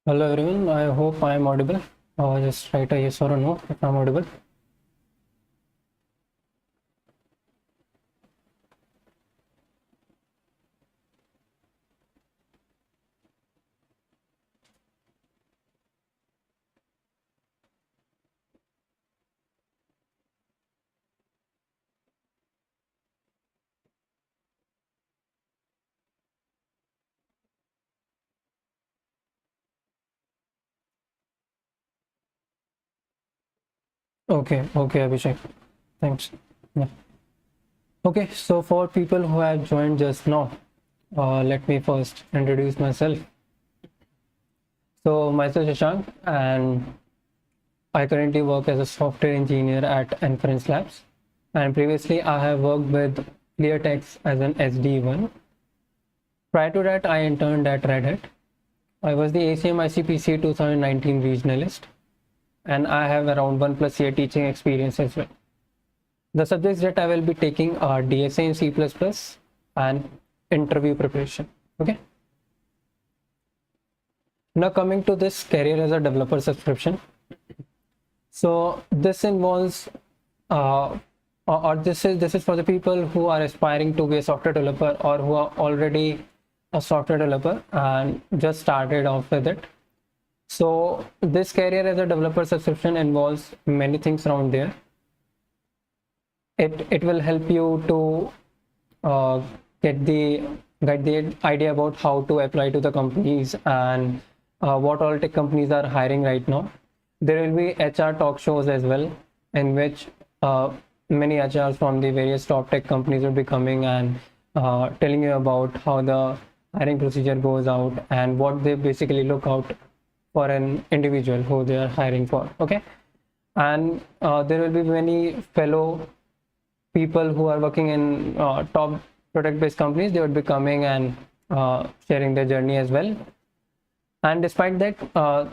Hello everyone, I hope I am audible. Just write a yes or a no if I'm audible. Okay, Abhishek. Thanks. Yeah. Okay, so for people who have joined just now, let me first introduce myself. So myself Shashank, and I currently work as a software engineer at Inference Labs. And previously I have worked with ClearText as an SD1. Prior to that, I interned at Red Hat. I was the ACM ICPC 2019 regionalist, and I have around 1+ year teaching experience as well. The subjects that I will be taking are DSA in C++ and interview preparation. Okay. Now coming to this career as a developer subscription. So this involves, or this is for the people who are aspiring to be a software developer or who are already a software developer and just started off with it. So this career as a developer subscription involves many things around there. It will help you to get the idea about how to apply to the companies and what all tech companies are hiring right now. There will be HR talk shows as well, in which many HRs from the various top tech companies will be coming and telling you about how the hiring procedure goes out and what they basically look out for an individual who they are hiring for. Okay. And there will be many fellow people who are working in top product-based companies. They would be coming and sharing their journey as well. And despite that,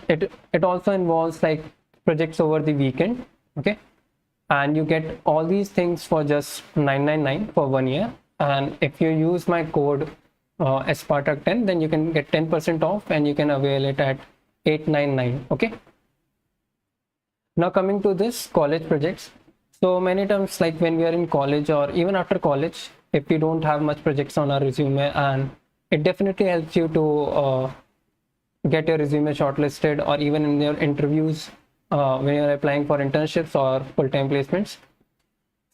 it also involves like projects over the weekend. Okay. And you get all these things for just $999 for 1 year. And if you use my code Spartak10, then you can get 10% off and you can avail it at $899. Okay. Now coming to this college projects. So many times, like when we are in college or even after college, if we don't have much projects on our resume, and it definitely helps you to get your resume shortlisted, or even in your interviews when you're applying for internships or full-time placements.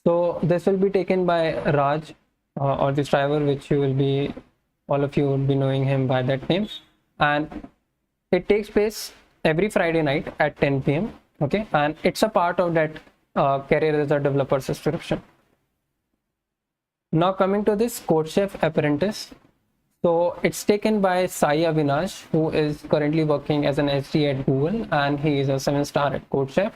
So this will be taken by Raj or the driver, which you will be, all of you would be knowing him by that name. And it takes place every Friday night at 10 p.m. Okay, and it's a part of that career as a developer subscription. Now coming to this Code Chef Apprentice. So it's taken by Sai Avinash, who is currently working as an SD at Google, and he is a 7-star at Code Chef.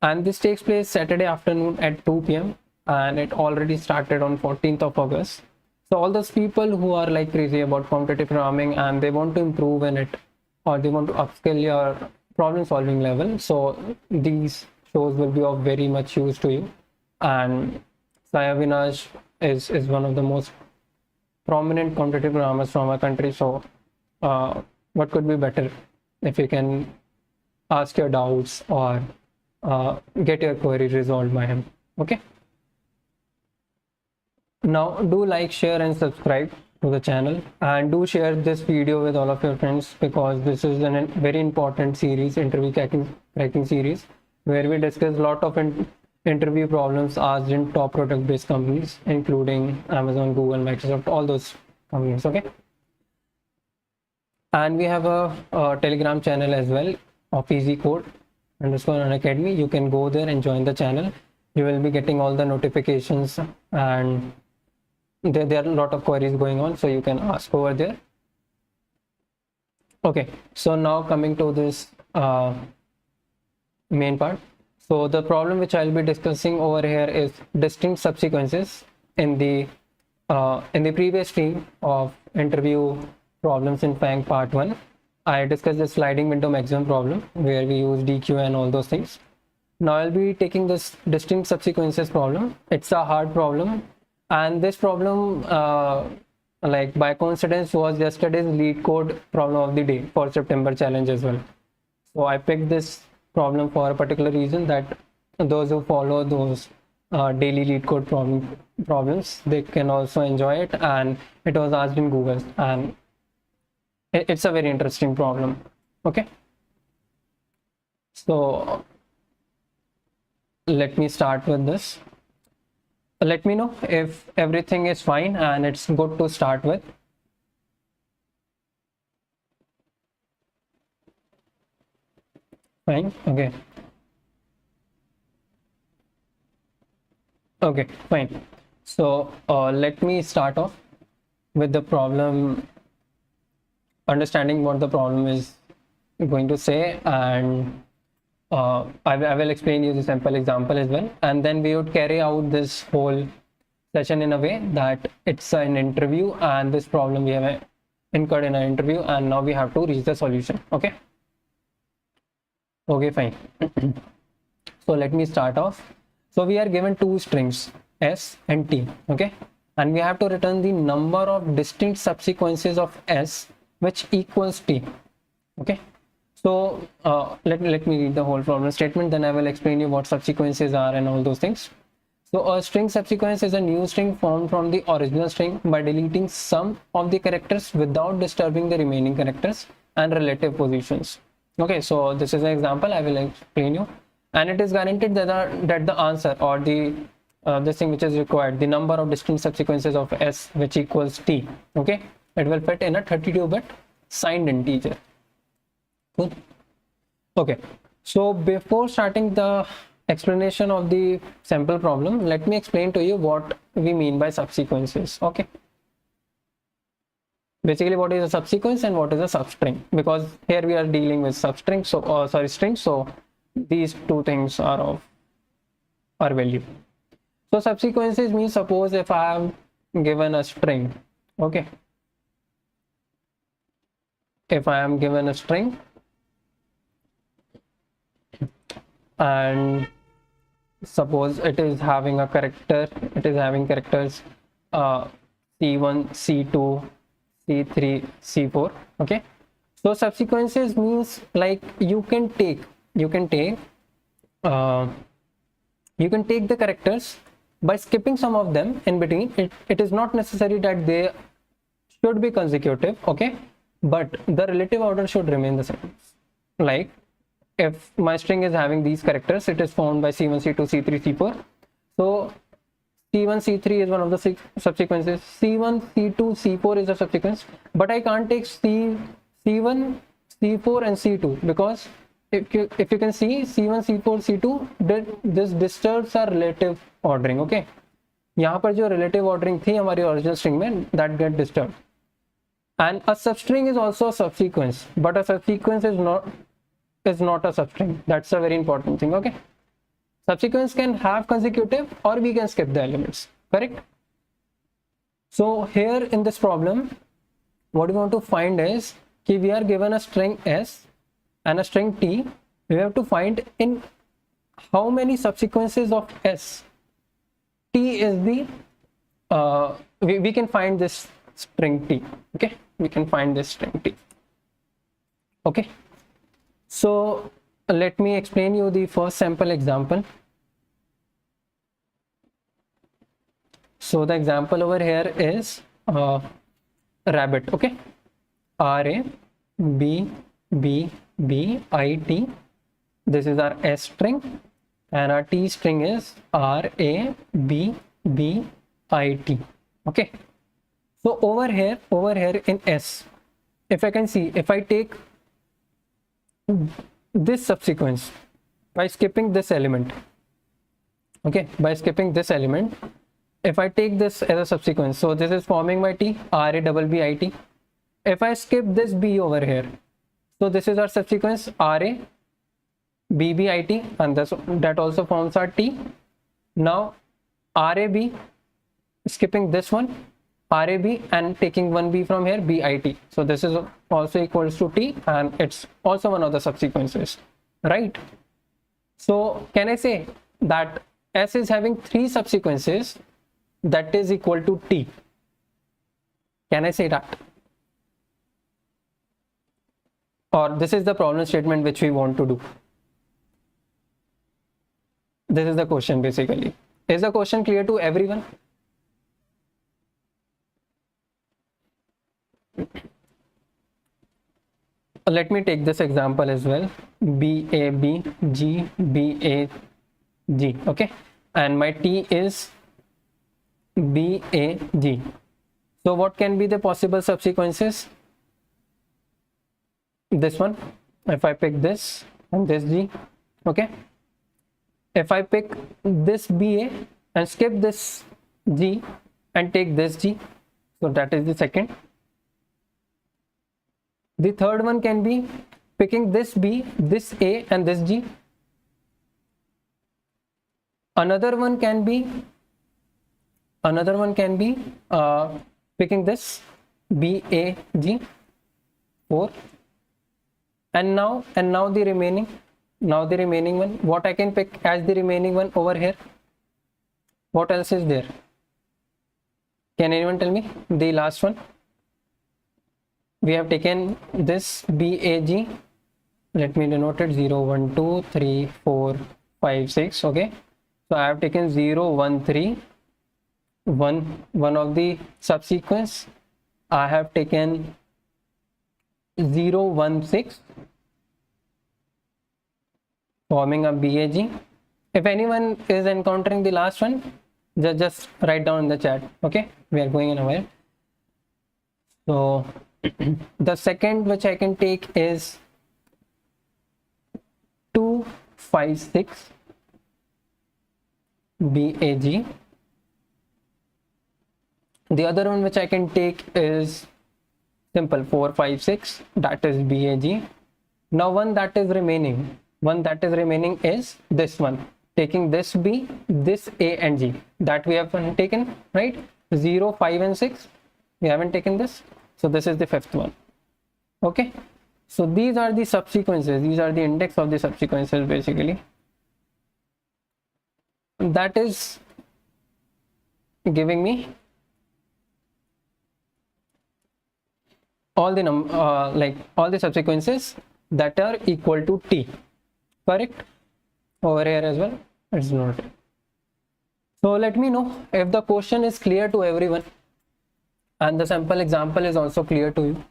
And this takes place Saturday afternoon at 2 p.m. and it already started on 14th of August. So all those people who are like crazy about competitive programming and they want to improve in it, or they want to upskill your problem solving level, so these shows will be of very much use to you. And Sai Avinash is one of the most prominent competitive programmers from our country. So what could be better if you can ask your doubts or get your query resolved by him. Okay. Now do like, share and subscribe to the channel, and do share this video with all of your friends, because this is a very important series, interview cracking series, where we discuss a lot of interview problems asked in top product based companies, including Amazon, Google, Microsoft, all those companies. Okay. And we have a Telegram channel as well of easycode_Unacademy. You can go there and join the channel. You will be getting all the notifications and there are a lot of queries going on, so you can ask over there. Okay, so now coming to this main part. So the problem which I'll be discussing over here is distinct subsequences. In the previous stream of interview problems in FAANG part 1, I discussed the sliding window maximum problem where we use DQ and all those things. Now I'll be taking this distinct subsequences problem. It's a hard problem, and this problem like by coincidence was yesterday's lead code problem of the day for September challenge as well. So I picked this problem for a particular reason, that those who follow those daily lead code problems, they can also enjoy it, and it was asked in Google, and it's a very interesting problem. Okay, so let me start with this. Let me know if everything is fine and it's good to start with. Fine. Okay. Okay, fine. So let me start off with the problem, understanding what the problem is going to say, and I will explain you the sample example as well, and then we would carry out this whole session in a way that it's an interview, and this problem we have incurred in an interview, and now we have to reach the solution. Okay. Okay, fine. So let me start off. So we are given two strings, S and T. Okay, and we have to return the number of distinct subsequences of S which equals T. Okay. So let me read the whole problem statement, then I will explain you what subsequences are and all those things. So a string subsequence is a new string formed from the original string by deleting some of the characters without disturbing the remaining characters and relative positions. Okay, so this is an example I will explain you, and it is guaranteed that the answer, or the this thing which is required, the number of distinct subsequences of S which equals T. Okay, it will fit in a 32-bit signed integer. Cool. Okay, so before starting the explanation of the sample problem, let me explain to you what we mean by subsequences. Okay, basically what is a subsequence and what is a substring, because here we are dealing with substring, so string, so these two things are of our value. So subsequences means, suppose if I am given a string. Okay, if I am given a string and suppose it is having a character, it is having characters C1, C2, C3, C4. Okay, so subsequences means like you can take the characters by skipping some of them in between. It is not necessary that they should be consecutive. Okay, but the relative order should remain the same. Like if my string is having these characters, it is formed by C1, C2, C3, C4. So C1, C3 is one of the subsequences. C1, C2, C4 is a subsequence, but I can't take C1, C4 and C2, because if you can see C1, C4, C2, this disturbs our relative ordering. Okay, यहाँ पर जो relative ordering थी हमारी original string में, that get disturbed. And a substring is also a subsequence, but a subsequence is not a substring. That's a very important thing. Okay, subsequence can have consecutive, or we can skip the elements. Correct. So here in this problem, what we want to find is कि we are given a string S and a string T. We have to find in how many subsequences of S T is the we can find this string T. Okay, we can find this string T. Okay, so let me explain you the first sample example. So the example over here is rabbit. Okay, RABBIT. This is our S string, and our T string is RABBIT. Okay, so over here in S, if I can see, if I take this subsequence by skipping this element, okay, by skipping this element, if I take this as a subsequence, so this is forming my T, RA double B IT. If I skip this B over here, so this is our subsequence RA BB IT, and that also forms our T. Now RAB, skipping this one, RAB, and taking one B from here, BIT. So this is also equals to T, and it's also one of the subsequences, right? So can I say that S is having 3 subsequences that is equal to T? Can I say that? Or this is the problem statement which we want to do. This is the question basically. Is the question clear to everyone? Let me take this example as well. BABG, BAG, okay? And my T is BAG. So what can be the possible subsequences? This one, if I pick this and this G, okay? If I pick this BA and skip this G and take this G, so that is the second. The third one can be picking this B, this A, and this G. Another one can be picking this B, A, G, 4. And now the remaining one, what I can pick as the remaining one over here? What else is there? Can anyone tell me the last one? We have taken this BAG. Let me denote it 0, 1, 2, 3, 4, 5, 6. Okay. So I have taken 0, 1, 3. One of the subsequence. I have taken 0, 1, 6. Forming a BAG. If anyone is encountering the last one, just write down in the chat. Okay. We are going in a while. So the second which I can take is 2, 5, 6 BAG. The other one which I can take is simple 4, 5, 6, that is BAG. Now one that is remaining is this one, taking this B, this A and G, that we have taken, right? 0, 5 and 6 we haven't taken this. So this is the fifth one. Okay, so these are the subsequences, these are the index of the subsequences basically. That is giving me all the all the subsequences that are equal to T. Correct? Over here as well, it's not. So let me know if the question is clear to everyone and the sample example is also clear to you.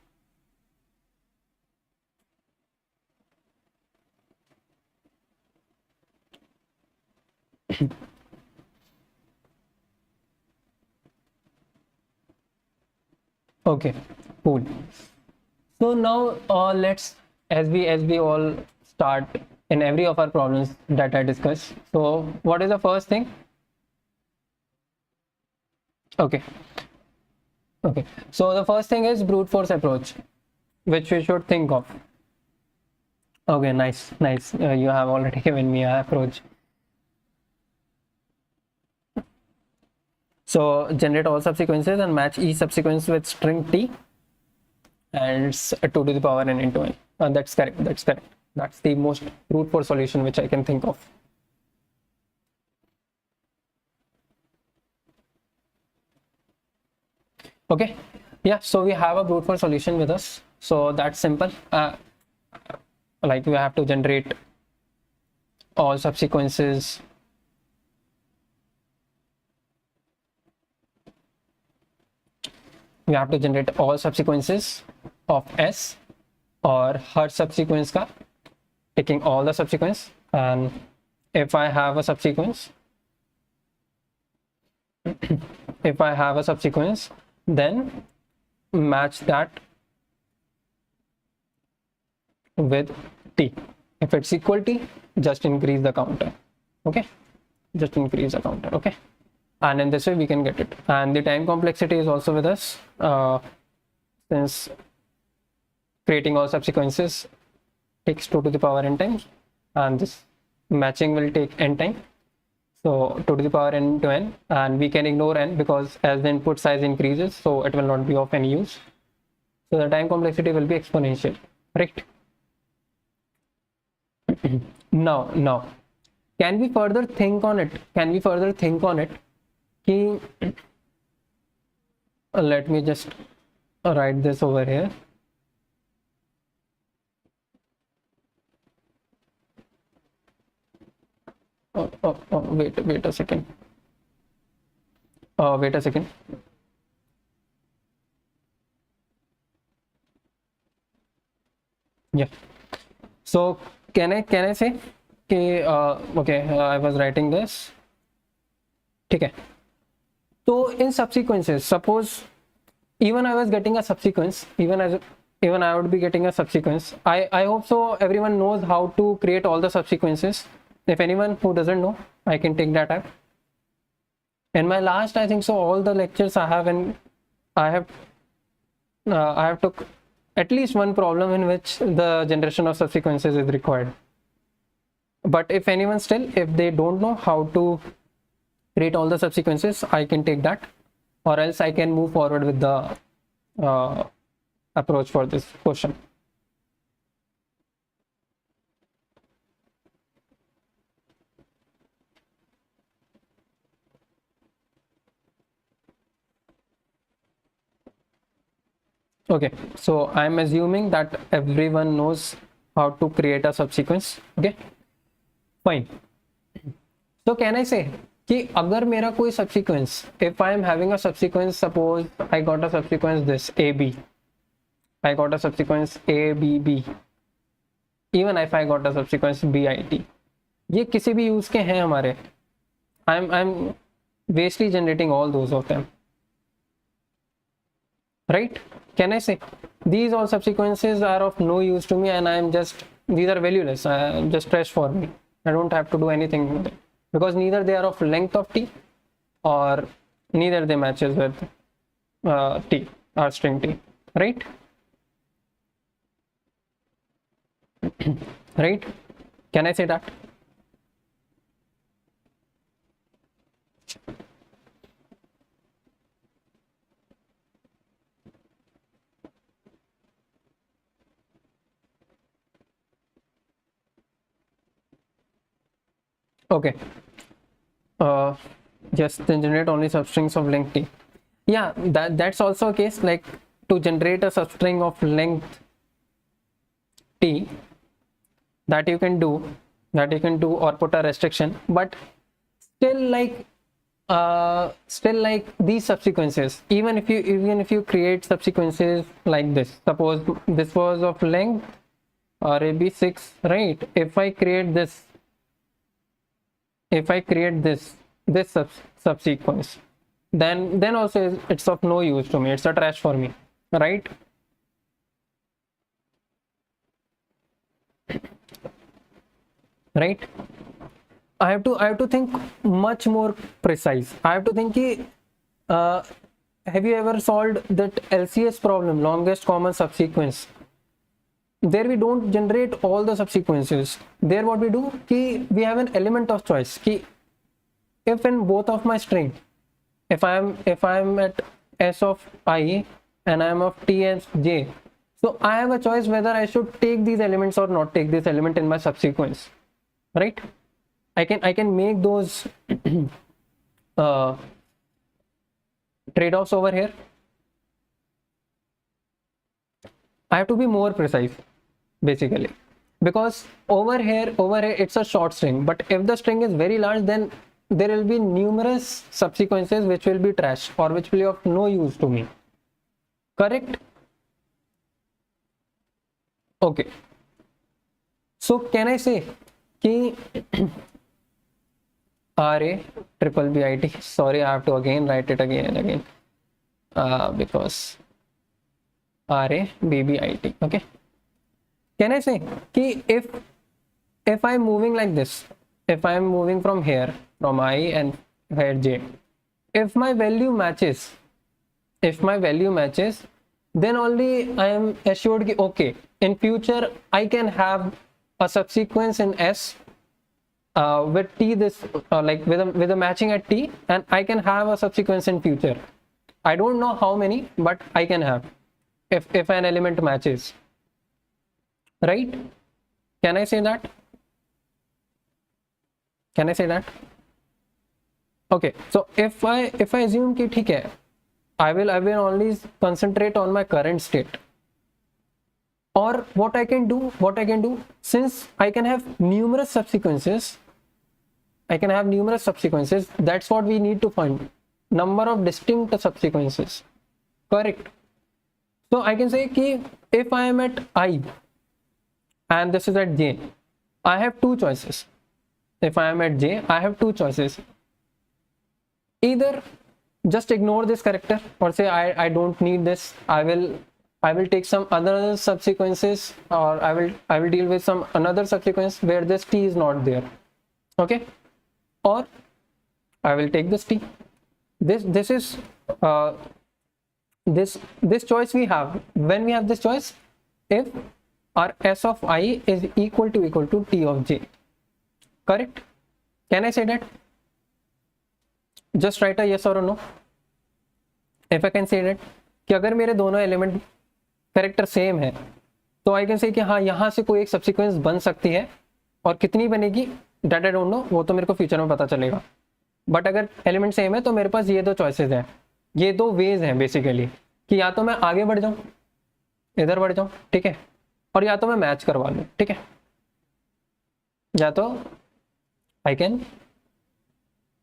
Okay, cool. So now let's, as we all start in every of our problems that I discuss. So what is the first thing? Okay, so the first thing is brute force approach, which we should think of. Okay, nice. You have already given me an approach. So generate all subsequences and match each subsequence with string T and 2 to the power n into n. That's correct. That's the most brute force solution which I can think of. Okay, yeah, so we have a brute force solution with us. So that's simple. Like we have to generate all subsequences. We have to generate all subsequences of S or her subsequence ka, taking all the subsequence, and if I have a subsequence, then match that with T. If it's equal T, just increase the counter. Okay, just increase the counter. Okay, and in this way we can get it. And the time complexity is also with us, since creating all subsequences takes 2 to the power n times, and this matching will take n time. So 2 to the power n to n, and we can ignore n because as the input size increases, so it will not be of any use. So the time complexity will be exponential, right? Now, can we further think on it? Let me just write this over here. Wait a second. Yeah. So can I say, okay, I was writing this. Okay. So in subsequences, suppose even I was getting a subsequence, even I would be getting a subsequence. I hope so everyone knows how to create all the subsequences. If anyone who doesn't know, I can take that app. In my last, I think so, all the lectures I have, and I have took at least one problem in which the generation of subsequences is required. But if anyone still, if they don't know how to create all the subsequences, I can take that, or else I can move forward with the approach for this question. Okay, so I'm assuming that everyone knows how to create a subsequence. Okay, fine. So can I say कि अगर मेरा कोई subsequence, if I am having a subsequence, suppose I got a subsequence this AB, I got a subsequence ABB, even if I got a subsequence BIT, ये किसी भी use के हैं हमारे, I'm basically generating all those of them, right? Can I say these all subsequences are of no use to me, and these are valueless, just trash for me. I don't have to do anything with it, because neither they are of length of t, or neither they matches with t or string t, right? Right? Can I say that? Okay, just generate only substrings of length t. Yeah, that's also a case, like to generate a substring of length t, that you can do, or put a restriction, but still like these subsequences, even if you create subsequences like this, suppose this was of length RAB6, right? If I create this subsequence, then also it's of no use to me, it's a trash for me, right? Right? I have to think much more precise. I have to think have you ever solved that LCS problem, longest common subsequence? There we don't generate all the subsequences. There what we do, we have an element of choice. If in both of my string, if I am at s of I and I am of t and j, so I have a choice whether I should take these elements or not take this element in my subsequence, right? I can make those trade-offs over here. I have to be more precise, basically, because over here it's a short string, but if the string is very large, then there will be numerous subsequences which will be trash, or which will be of no use to me, correct? Okay, so can I say कि RA triple BIT, sorry, I have to again write it again and again, because RA BBIT, okay? Can I say कि if I'm moving like this, if I'm moving from here, from I and here j, if my value matches, then only I am assured कि okay, in future I can have a subsequence in S with T this like with a matching at T, and I can have a subsequence in future. I don't know how many, but I can have if an element matches, right? Can I say that? Okay, so if I assume कि ठीक है, I will only concentrate on my current state. Or what I can do, since I can have numerous subsequences, that's what we need to find, number of distinct subsequences, correct? So I can say कि if I am at I and this is at J, I have two choices. If I am at J, I have two choices. Either just ignore this character or say I don't need this, I will take some other subsequences, or I will deal with some another subsequence where this T is not there, okay? Or I will take this T. This is this choice we have. When we have this choice, if our S of I is equal to T of J, correct? Can I say that? Just write a yes or a no. If I can say that कि अगर मेरे दोनों element character same है, तो I can say कि हाँ यहाँ से कोई एक सब्सिक्वेंस बन सकती है, और कितनी बनेगी डेट आई डोंट नो, वो तो मेरे को फ्यूचर में पता चलेगा. बट अगर एलिमेंट सेम है तो मेरे पास ये दो चॉइसेस हैं, ये दो वेज हैं बेसिकली, कि या तो मैं आगे बढ़ जाऊँ, इधर बढ़ जाऊँ, ठीक है, और या तो मैं मैच करवा लूँ, ठीक है, या तो I can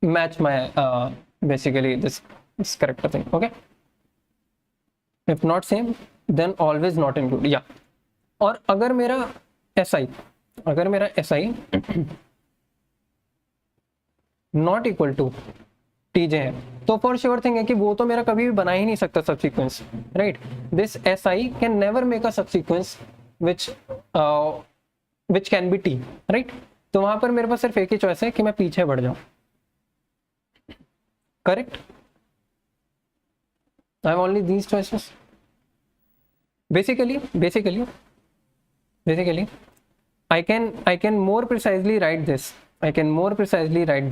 match my basically this character thing, okay? If not same, then always not include, yeah. और अगर मेरा SI not equal to TJ है, तो फॉर श्योर थिंग है कि वो तो मेरा कभी भी बना ही नहीं सकता subsequence, right? This SI can never make a subsequence which can be T, right? तो वहां पर मेरे पास सिर्फ एक ही चॉइस है कि मैं पीछे बढ़ जाऊं, correct? I have only these choices. Basically, I can more precisely write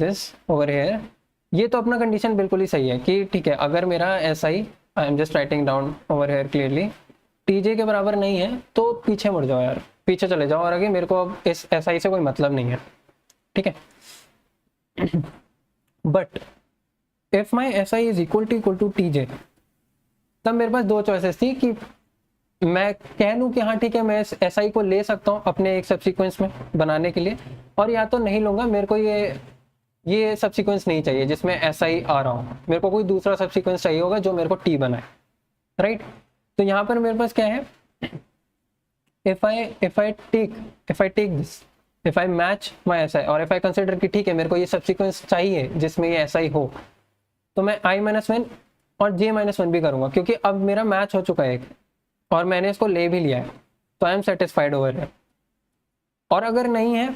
this. Over here. ये तो अपना कंडीशन बिल्कुल ही सही है कि ठीक है, अगर मेरा SI, I am just writing down over here clearly, TJ के बराबर नहीं है तो पीछे मुड़ जाओ यार, पीछे चले जाओ, और आगे मेरे को अब इस SI से कोई मतलब नहीं है, ठीक है? But if my SI is equal to TJ, तब मेरे पास दो चॉइसेस थी कि मैं कह लूँ कि हाँ ठीक है, मैं इस SI को ले सकता हूँ अपने एक सबसीक्वेंस में बनाने के लिए, और या तो नहीं लूँगा, मेरे को ये सबसीक्वेंस नहीं चाहिए जिसमें SI आ रहा हूँ, मेरे को कोई दूसरा सबसीक्वेंस चाहिए होगा जो मेरे को T बनाए, राइट? तो यहाँ पर मेरे पास क्या है, if I take this, if I match my SI, और if I consider कि ठीक है मेरे को ये सबसीक्वेंस चाहिए जिसमें ये SI हो, तो मैं I-1 और J-1 भी करूंगा, क्योंकि अब मेरा मैच हो चुका है एक, और मैंने इसको ले भी लिया है, तो I am satisfied over here. और अगर नहीं है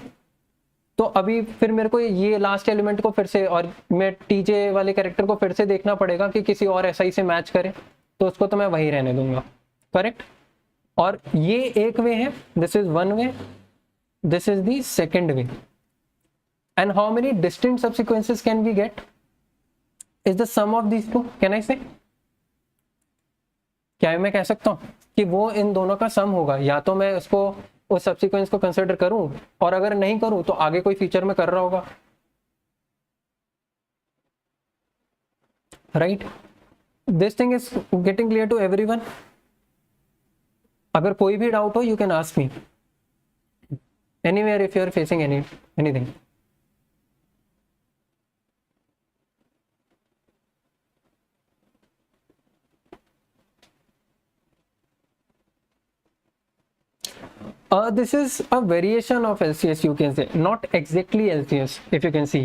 तो अभी फिर मेरे को ये लास्ट एलिमेंट को फिर से, और मैं TJ वाले कैरेक्टर को फिर से देखना पड़ेगा कि किसी और SI से मैच करे, तो उसको तो मैं वही रहने दूंगा, करेक्ट? और ये एक वे है, this is one way, this is the second way. And how many distinct subsequences can we get is the sum of these two? Can I say? क्या मैं कह सकता हूँ कि वो इन दोनों का सम होगा, या तो मैं उसको उस सबसीक्वेंस को कंसिडर करूं, और अगर नहीं करूं तो आगे कोई फीचर में कर रहा होगा, right? This thing is getting clear to everyone? अगर कोई भी डाउट हो, you can ask me anywhere if you are facing anything. This is a variation of LCS, you can say, not exactly LCS, if you can see.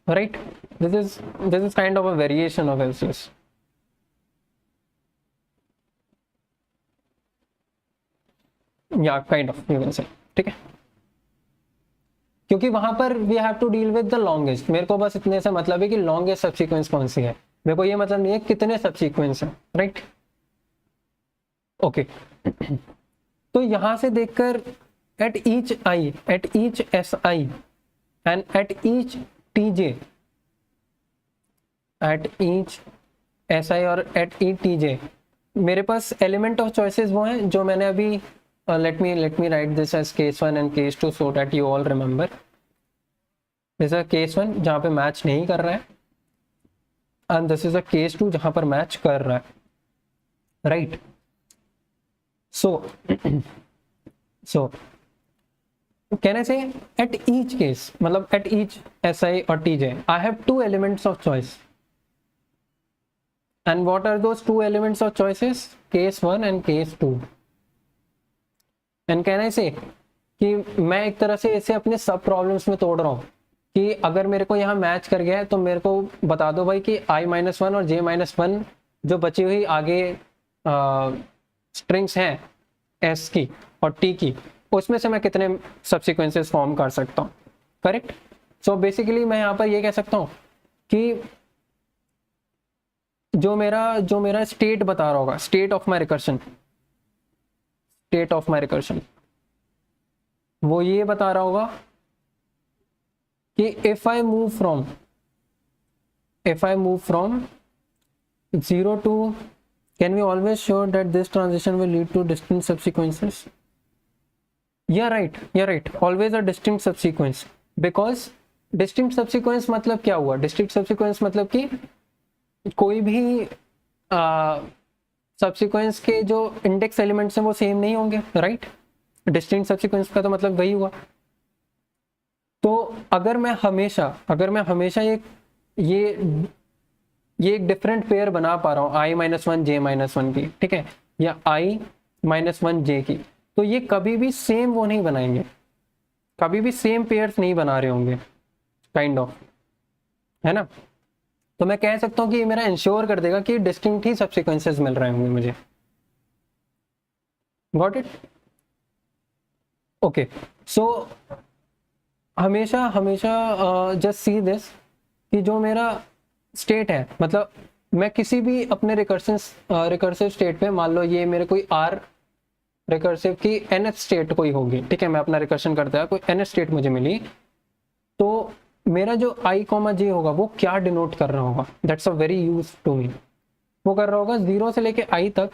Right? This is kind of a variation of LCS. Yeah, kind of, you can say. ठीक है, क्योंकि वहां पर we have to deal with the longest. मेरे को बस इतने से मतलब है कि लॉन्गेस्ट सब सीक्वेंस कौन सी है, मेरे को ये मतलब नहीं है कितने सब सीक्वेंस है, राइट। ओके तो यहां से देखकर at each I, at each S I and at each T J, at each S I और एट ई टी जे, मेरे पास एलिमेंट ऑफ चॉइसेस वो हैं जो मैंने अभी let me write this as case 1 and case 2 so that you all remember. This is a case 1 जहाँ पे match नहीं कर रहा है and this is a case 2 जहाँ पर मैच कर रहा है, right? So can I say at each case, मतलब at each SI or TJ, I have two elements of choice. And what are those two elements of choices? Case 1 and case 2. And can I से कि मैं एक तरह से इसे अपने सब प्रॉब्लम्स में तोड़ रहा हूँ कि अगर मेरे को यहाँ मैच कर गया है तो मेरे को बता दो भाई कि i-1 और j-1 जो बची हुई आगे स्ट्रिंग्स हैं s की और t की, उसमें से मैं कितने सबसिक्वेंसेस फॉर्म कर सकता हूँ, करेक्ट। सो बेसिकली मैं यहाँ पर ये कह सकता हूँ कि जो मेरा स्टेट बता रहा होगा, state of my recursion, state of my recursion, वो ये बता रहा होगा कि if I move from 0 to, can we always show that this transition will lead to distinct subsequences? Yeah right, always a distinct subsequence, because distinct subsequence मतलब क्या हुआ, distinct subsequence मतलब कि कोई भी सबसिक्वेंस के जो इंडेक्स एलिमेंट्स हैं वो सेम नहीं होंगे, राइट। डिस्टिंक्ट सबसिक्वेंस का तो मतलब वही हुआ। तो अगर मैं हमेशा ये एक डिफरेंट पेयर बना पा रहा हूँ i-1 j-1 की, ठीक है, या i-1 j की, तो ये कभी भी सेम वो नहीं बनाएंगे, कभी भी सेम पेयर्स नहीं बना रहे होंगे, काइंड ऑफ, है ना। तो मैं कह सकता हूं कि ये मेरा इंश्योर कर देगा कि डिस्टिंक्ट ही सबसिक्वेंसेस मिल रहे होंगे मुझे। Got it? ओके सो हमेशा जस्ट सी दिस कि जो मेरा स्टेट है, मतलब मैं किसी भी अपने रिकर्सिव स्टेट पे, मान लो ये मेरे कोई आर रिकर्सिव की nth स्टेट कोई होगी, ठीक है, मैं अपना रिकर्शन करता है, कोई nth स्टेट मुझे मिली, तो मेरा जो i, j होगा वो क्या डिनोट कर रहा होगा, that's a very use to me. वो कर रहा होगा 0 से लेके i तक,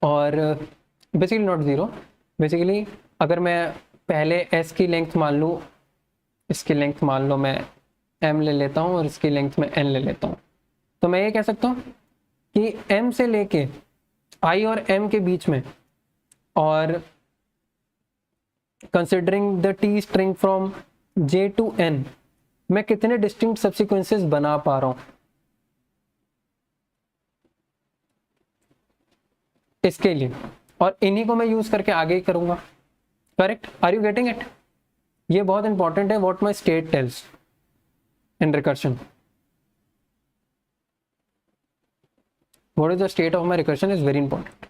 और बेसिकली नॉट 0, बेसिकली अगर मैं पहले s की लेंथ मान लूँ, इसकी लेंथ मान लो मैं m ले लेता हूँ और इसकी लेंथ में n ले लेता हूँ, तो मैं ये कह सकता हूँ कि m से लेके i और m के बीच में, और considering the t string from j to n, मैं कितने डिस्टिंक्ट सबसिक्वेंसेस बना पा रहा हूं इसके लिए, और इन्हीं को मैं यूज करके आगे ही करूंगा, correct. Are you getting it? ये बहुत इंपॉर्टेंट है, what my state tells in recursion, what is the state of my recursion is very important.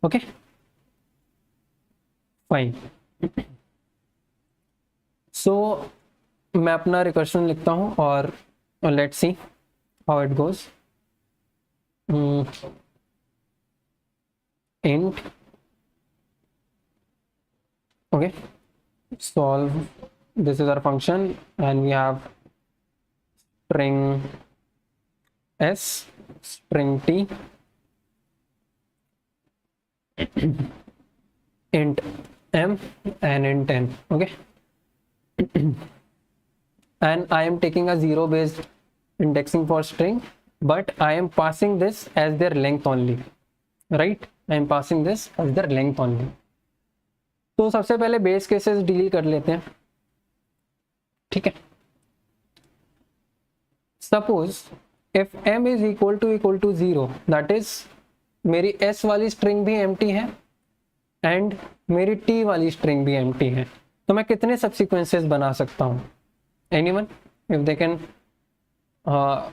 Okay fine, so मैं अपना रिकर्शन लिखता हूं और let's see how it goes. Int, okay, solve, this is our function and we have string s, string t, int m and int n, okay. And I am taking a 0 based indexing for string, but I am passing this as their length only, right? I am passing this as their length only. तो सबसे पहले base cases deal कर लेते हैं, ठीक है। Suppose if m is equal to 0, that is मेरी s वाली स्ट्रिंग भी एम्प्टी है एंड मेरी t वाली स्ट्रिंग भी एम्प्टी है, तो मैं कितने सबसिक्वेंसेस बना सकता हूं? Anyone if they can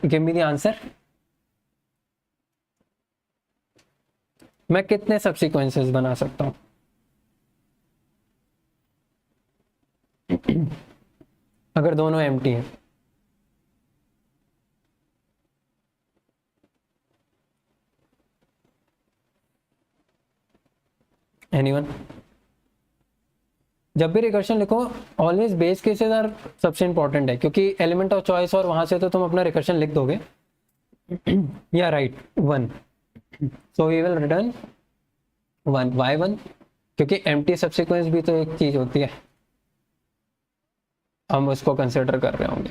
give me the answer. मैं कितने सबसिक्वेंसेस बना सकता हूं? अगर दोनों एम्प्टी है। एनीवन? जब भी रिकर्शन लिखो ऑलवेज बेस केसेस आर सबसे इंपॉर्टेंट है, क्योंकि एलिमेंट ऑफ चॉइस और वहां से तो तुम अपना रिकर्शन लिख दोगे। या right 1, so we will return 1। Why 1? क्योंकि एम्प्टी सब्सिक्वेंस भी तो एक चीज होती है, हम उसको कंसिडर कर रहे होंगे।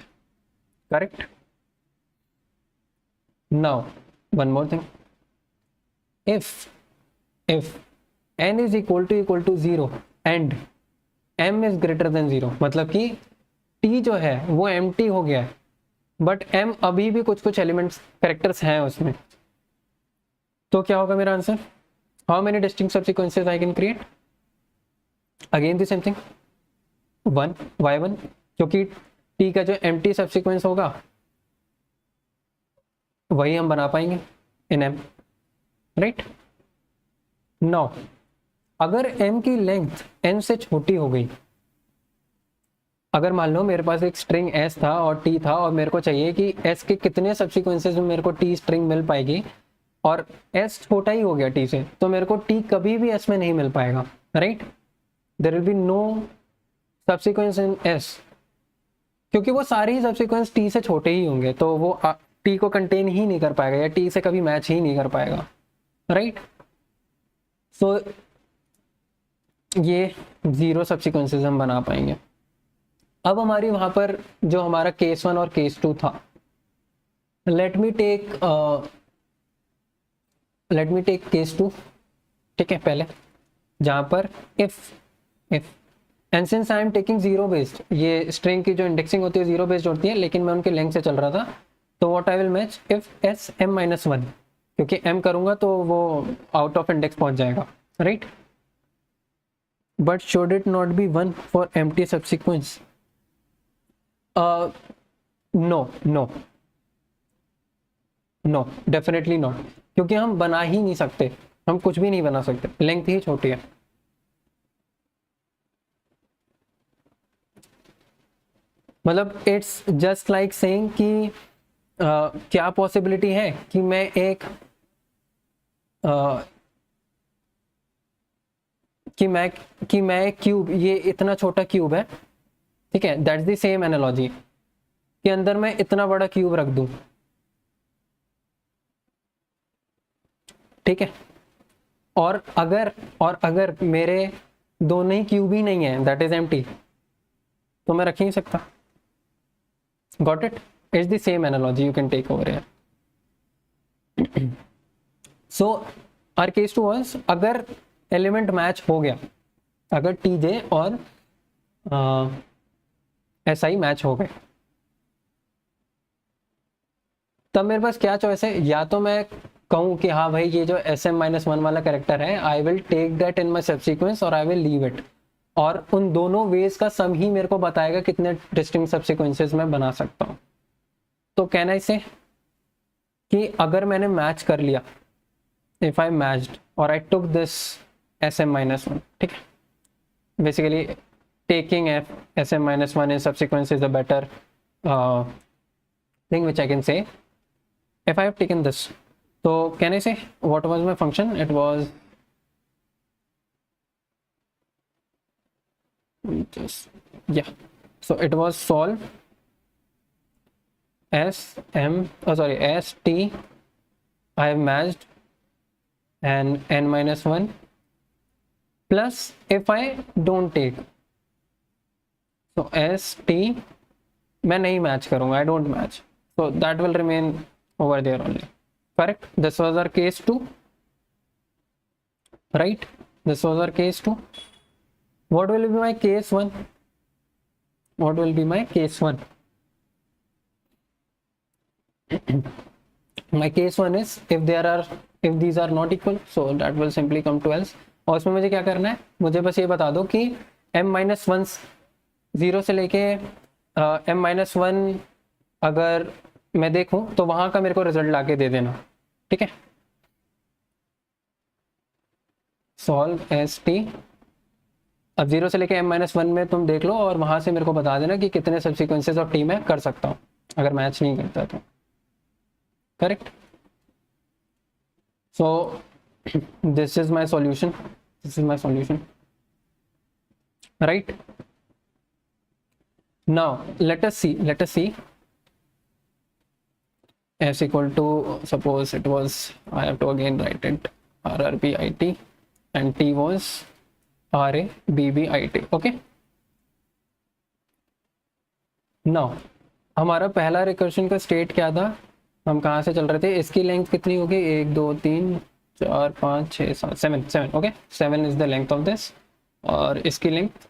Correct? Now one more thing, if n is equal to 0 and m is greater than 0, मतलब कि t जो है वो empty हो गया है, बट m अभी भी कुछ एलिमेंट्स कैरेक्टर्स हैं उसमें, तो क्या होगा मेरा answer? How many distinct subsequences I can create? Again the same thing, 1 y1, क्योंकि t का जो empty सबसीक्वेंस होगा वही हम बना पाएंगे इन m, राइट? नाउ अगर m की लेंथ n से छोटी हो गई, अगर मान लो मेरे पास एक स्ट्रिंग s था और t था, और मेरे को चाहिए कि s के कितने सब्सिक्वेंसेस में मेरे को t स्ट्रिंग मिल पाएगी, और s छोटा ही हो गया t से, तो मेरे को t कभी भी s में नहीं मिल पाएगा, right? There will be no subsequence in s, क्योंकि वो सारे ही सब्सिक्वेंस t से छोटे ही होंगे, तो वो t को कंटेन ही नहीं कर पाएगा, या t से कभी मैच ही नहीं कर पाएगा, राइट? सो ये 0 सब्सिक्वेंसेस हम बना पाएंगे। अब हमारी वहां पर जो हमारा केस 1 और केस 2 था, लेट मी टेक केस 2, ठीक है, पहले, जहां पर if and since I am taking 0 based, ये स्ट्रिंग की जो इंडेक्सिंग होती है 0 बेस्ड होती है, लेकिन मैं उनके लेंथ से चल रहा था, तो what I will match if S m minus 1, क्योंकि m करूंगा तो वो आउट ऑफ इंडेक्स पहुंच जाएगा, right? But should it not be 1 for empty subsequence? No, definitely not, क्योंकि हम बना ही नहीं सकते, हम कुछ भी नहीं बना सकते, लेंथ ही छोटी है। मतलब इट्स जस्ट लाइक सेइंग कि क्या पॉसिबिलिटी है कि मैं एक कि मैं एक क्यूब, ये इतना छोटा क्यूब है, ठीक है, दैट्स द सेम एनालॉजी, के अंदर मैं इतना बड़ा क्यूब रख दूं, ठीक है, और अगर मेरे दोनों ही क्यूब ही नहीं है, दैट इज एम्प्टी, तो मैं रख ही नहीं सकता। Got it? It's the same analogy you can take over here. So our case 2 was, अगर एलिमेंट मैच हो गया, अगर टीजे और एसआई मैच हो गए, तब मेरे पास क्या चॉइस है? या तो मैं कहूँ कि हाँ भाई ये जो SM-1 वाला कैरेक्टर है, I will take that in my subsequence और आई विल लीव इट, और उन दोनों वेज का सम ही मेरे को बताएगा कितने डिस्टिंक्ट सबसीक्वेंसेस मैं बना सकता हूँ। तो कहना इसे कि अगर मैंने मैच कर लिया, इफ आई मैच्ड और आई टुक दिस SM-1, ठीक है, basically taking SM-1 in subsequence is a better thing which I can say. If I have taken this, so can I say what was my function? It was so it was solve ST, I have matched, and n-1 plus if I don't take, so ST मैं नहीं match करूंगा, I don't match, so that will remain over there only. Correct? This was our case 2, right? This was our case 2. What will be my case 1? What will be my case 1? My case 1 is if these are not equal, so that will simply come to else. और उसमें मुझे क्या करना है? मुझे बस ये बता दो कि m-1 0 से लेके m-1 अगर मैं देखूं तो वहां का मेरे को रिजल्ट लाके दे देना, ठीक है? सॉल्व ST अब 0 से लेके m-1 में तुम देख लो और वहां से मेरे को बता देना कि कितने सब सीक्वेंसेस ऑफ टी मैं कर सकता हूँ अगर मैच नहीं करता तो। Correct. So this is my solution, this is my solution, right. Now let us see s equal to, suppose it was, I have to again write it, RRBIT and t was RABBIT. okay, now हमारा पहला recursion का state क्या था, हम कहाँ से चल रहे थे, इसकी लेंथ कितनी होगी, 1 2 3 4 5 6 7 7, okay 7 is the length of this और इसकी लेंथ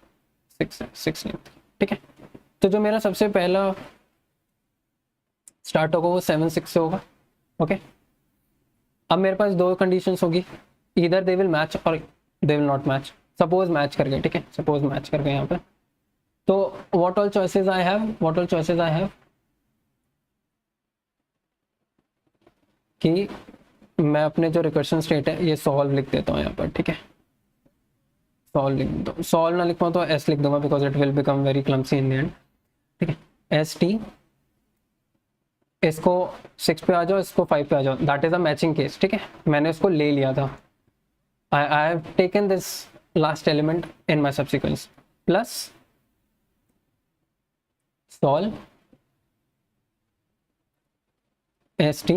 6 लेंथ, ठीक है। तो जो मेरा सबसे पहला स्टार्ट होगा वो 7 6 से होगा, ओके। अब मेरे पास दो कंडीशंस होगी, इधर दे विल मैच और they will not match. Suppose match कर गए, ठीक है, सपोज मैच कर गए यहाँ पे, तो what all choices I have, कि मैं अपने जो रिकर्शन स्टेट है ये सॉल्व लिख देता हूँ यहाँ पर, ठीक है। सॉल्व लिख दो, सॉल्व ना लिख पाऊँ तो एस लिख दूंगा because it will become very clumsy in the end, ठीक है। एस टी, इसको 6 पे आ जाओ, इसको 5 पे आ जाओ, that is a matching case, ठीक है। मैंने इसको ले लिया था, I have taken this last element in my subsequence plus solve S T,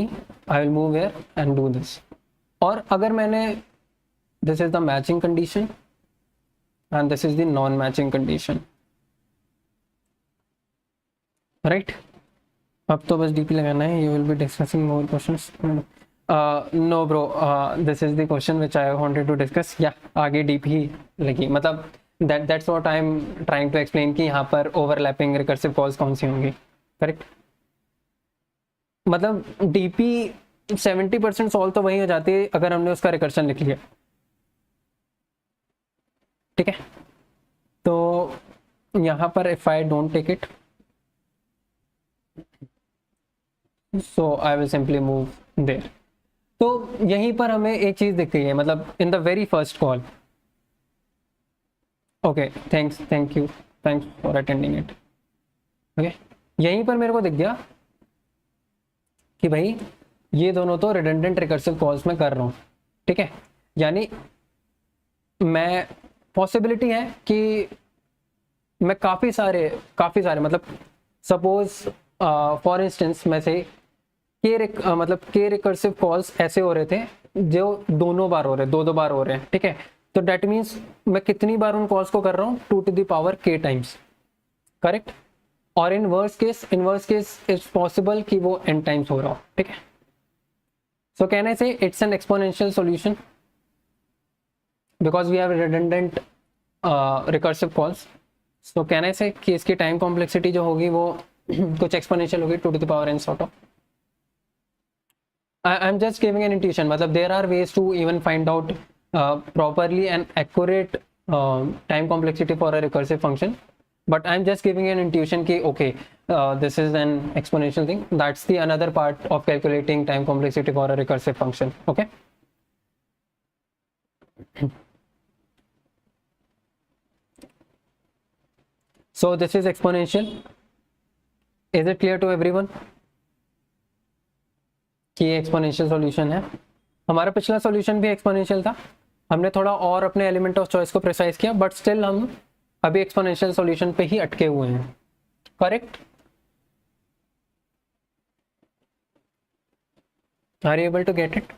I will move here and do this. और अगर मैंने, this is the matching condition and this is the non-matching condition, right? अब तो बस DP लगाना है, you will be discussing more questions. No bro, this is the question which I wanted to discuss. Yeah, आगे DP लगी, मतलब that's what I'm trying to explain कि यहाँ पर overlapping recursive calls कौन सी होंगी, correct? मतलब डीपी 70% सॉल्व तो वही हो जाती है अगर हमने उसका रिकर्शन लिख लिया, ठीक है। तो यहाँ पर if I don't take it, so I will simply move there. तो यहीं पर हमें एक चीज दिख गई है, मतलब in the very first call, okay thanks for attending it, okay. यहीं पर मेरे को दिख गया कि भाई ये दोनों तो रिडंडेंट रिकर्सिव कॉल्स में कर रहा हूँ, ठीक है। यानी मैं, पॉसिबिलिटी है कि मैं काफ़ी सारे मतलब सपोज फॉर इंस्टेंस में से के रिकर्सिव कॉल्स ऐसे हो रहे थे जो दोनों बार हो रहे हैं, दो बार हो रहे हैं, ठीक है। तो डेट मीन्स मैं कितनी बार उन कॉल्स को कर रहा हूँ, 2 to the power k times, correct. और in worst case it's possible कि वो n टाइम्स हो रहा हो, ठीक है। सो कैन आई से it's an exponential solution because we have redundant recursive calls. So can I say कि इसकी टाइम कॉम्प्लेक्सिटी जो होगी वो कुछ एक्सपोनेंशियल होगी, 2 to the power n sort of. I'm just giving an intuition, मतलब there are ways to even find out properly and accurate time complexity for a recursive function, but I'm just giving an intuition कि okay, this is an exponential thing. That's the another part of calculating time complexity for a recursive function, okay. So this is exponential. Is it clear to everyone कि ये exponential solution है? हमारा पिछला solution भी exponential था, हमने थोड़ा और अपने एलिमेंट ऑफ चॉइस को प्रिसाइज किया, बट स्टिल हम अभी एक्सपोनेंशियल सॉल्यूशन पे ही अटके हुए हैं, correct? Are you able to get it?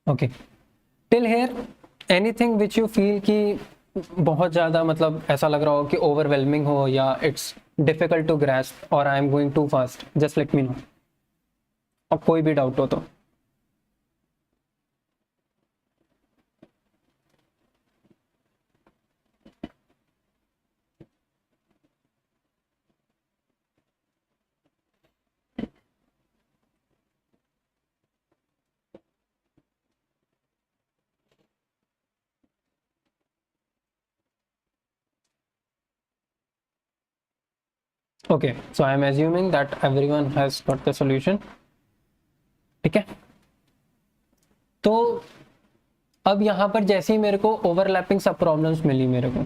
Okay, till here anything which you feel कि बहुत ज़्यादा मतलब ऐसा लग रहा हो कि ओवरवेलमिंग हो या इट्स डिफिकल्ट टू ग्रैस्प और I am going too fast, just let me know. अब कोई भी डाउट हो तो okay, so I am assuming that everyone has got the solution, ठीक है। तो अब यहाँ पर जैसे ही मेरे को ओवरलैपिंग सब प्रॉब्लम्स मिली, मेरे को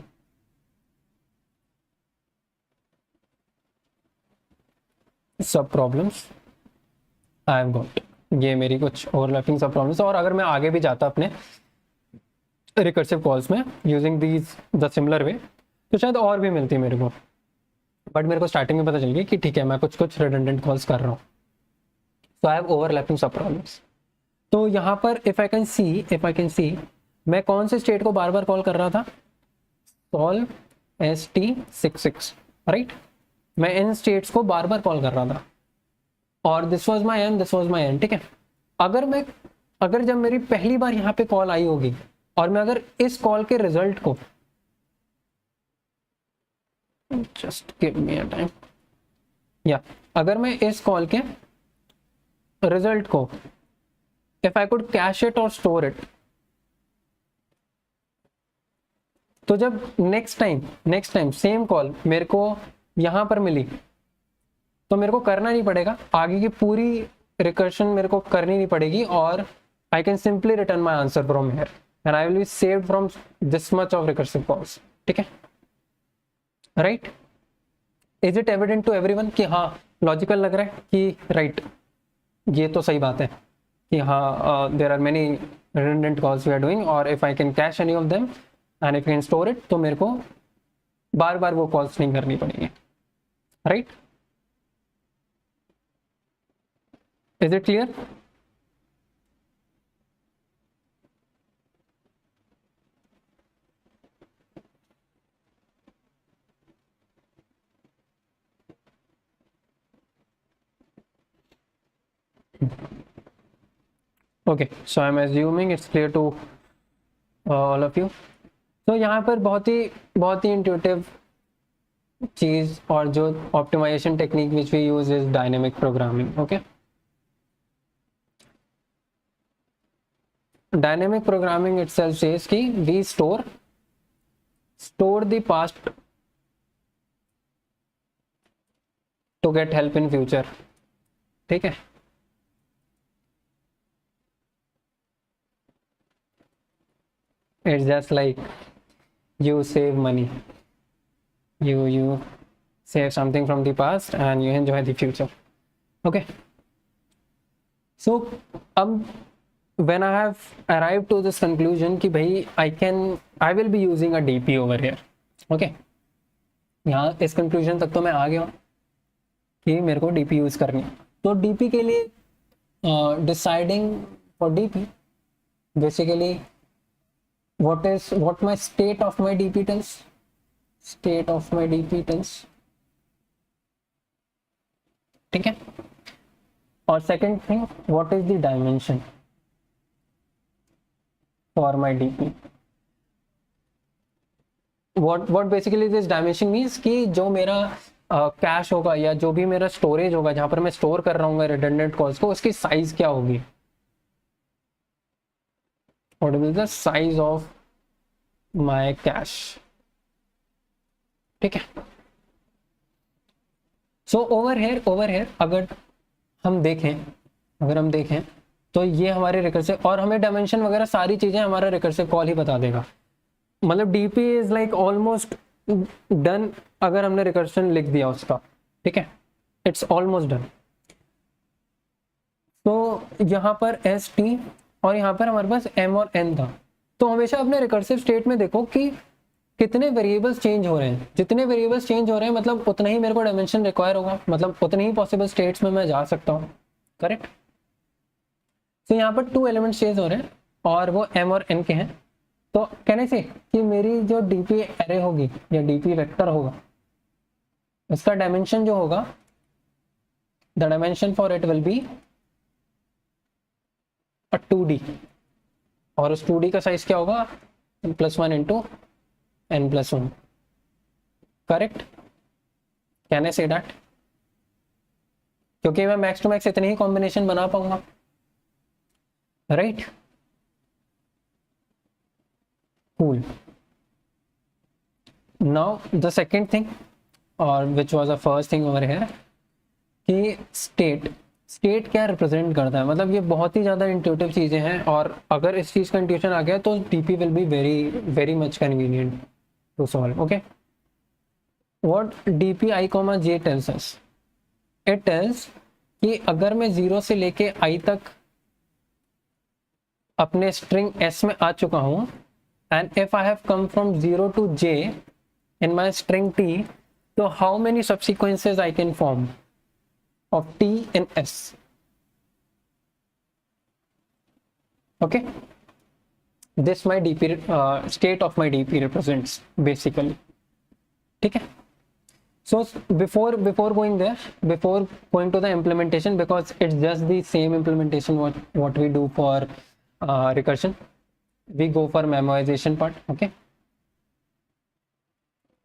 सब प्रॉब्लम्स आई हैव गॉट, ये मेरी कुछ ओवरलैपिंग सब प्रॉब्लम्स। और अगर मैं आगे भी जाता अपने रिकर्सिव कॉल्स में using these the similar way, तो शायद और भी मिलती मेरे को, बट मेरे को स्टार्टिंग में पता चल गया कि ठीक है मैं कुछ कुछ रिडंडेंट कॉल्स कर रहा हूँ, तो आई हैव ओवरलैपिंग सब प्रॉब्लम्स। तो यहाँ पर इफ आई कैन सी मैं कौन से स्टेट को बार बार कॉल कर रहा था, सॉल्व ST66, राइट, मैं इन स्टेट्स को बार बार कॉल कर रहा था, और दिस वाज माय एन, ठीक है। अगर जब मेरी पहली बार यहाँ पे कॉल आई होगी, और मैं अगर इस कॉल के रिजल्ट को, just give me a time, या अगर मैं इस कॉल के रिजल्ट को, if I could cash it और स्टोर इट, तो जब नेक्स्ट टाइम सेम कॉल मेरे को यहां पर मिली, तो मेरे को करना नहीं पड़ेगा, आगे की पूरी रिकर्शन मेरे को करनी नहीं पड़ेगी, और I can simply return my answer from here and I will be saved from this much of recursive calls, ठीक है, right. Is it evident to everyone कि हाँ लॉजिकल लग रहा है कि राइट, ये तो सही बात है कि हाँ there are many redundant calls we are doing, और if I can cache any of them and if I can store it, तो मेरे को बार बार वो कॉल्स नहीं करनी पड़ेगी, right. Is it clear? Okay, so I am assuming it's clear to all of you. तो यहाँ पर बहुत ही इंट्यूटिव चीज और जो optimization technique which we use is dynamic programming. Okay, dynamic programming itself says कि we store the past to get help in future, ठीक है। It's just like you save money, you save something from the past and you enjoy the future. Okay, so when I have arrived to this conclusion कि भाई I will be using a DP over here. Okay, यहाँ इस conclusion तक तो मैं आ गया हूँ कि मेरे को DP यूज करनी है। तो DP के लिए deciding for DP basically what my state of my DP tells, ठीक है। और second thing, what is the dimension for my DP? What basically this dimension means कि जो मेरा कैश होगा या जो भी मेरा स्टोरेज होगा जहां पर मैं स्टोर कर रहा हूँ रिडंडेंट कॉल्स को, उसकी साइज क्या होगी। What will be the size of my cache, ठीक है। So over here अगर हम देखें तो ये हमारे रिकर्सिव, और हमें डायमेंशन वगैरह सारी चीजें हमारा रिकर्सिव कॉल ही बता देगा। मतलब DP is like almost done अगर हमने रिकर्शन लिख दिया उसका, ठीक है, इट्स ऑलमोस्ट डन। तो यहाँ पर एस टी और यहाँ पर हमारे पास एम और एन था। तो हमेशा अपने रिकर्सिव स्टेट में देखो कि कितने वेरिएबल्स चेंज हो रहे हैं, जितने वेरिएबल्स चेंज हो रहे हैं मतलब उतना ही मेरे को डायमेंशन रिक्वायर होगा, मतलब उतने ही पॉसिबल स्टेट्स में मैं जा सकता हूँ, करेक्ट। तो यहाँ पर 2 एलिमेंट्स चेंज हो रहे हैं और वो m और n के हैं। तो कहने से कि मेरी जो डीपी एरे होगी या डीपी वेक्टर होगा, इसका डायमेंशन जो होगा, the dimension for it will be a 2D, और उस 2D का साइज क्या होगा, n+1 into n+1, correct. Can I say that? क्योंकि मैं मैक्स टू मैक्स इतने ही कॉम्बिनेशन बना पाऊंगा, right. Cool. Now the second thing, और which was the first thing over here, कि स्टेट क्या रिप्रेजेंट करता है, मतलब ये बहुत ही ज़्यादा इंट्यूटिव चीज़ें हैं, और अगर इस चीज़ का इंट्यूशन आ गया तो DP will be very very much convenient to solve. Okay, what DP I comma J tells us, it tells कि अगर मैं 0 से लेके आई तक अपने स्ट्रिंग s में आ चुका हूँ, and if I have come from 0 to j in my string t, so how many subsequences I can form of t in s. Okay, this my dp state of my dp represents basically. ठीक है, so before going there, before going to the implementation, because it's just the same implementation what we do for recursion, we go for memoization part. Okay,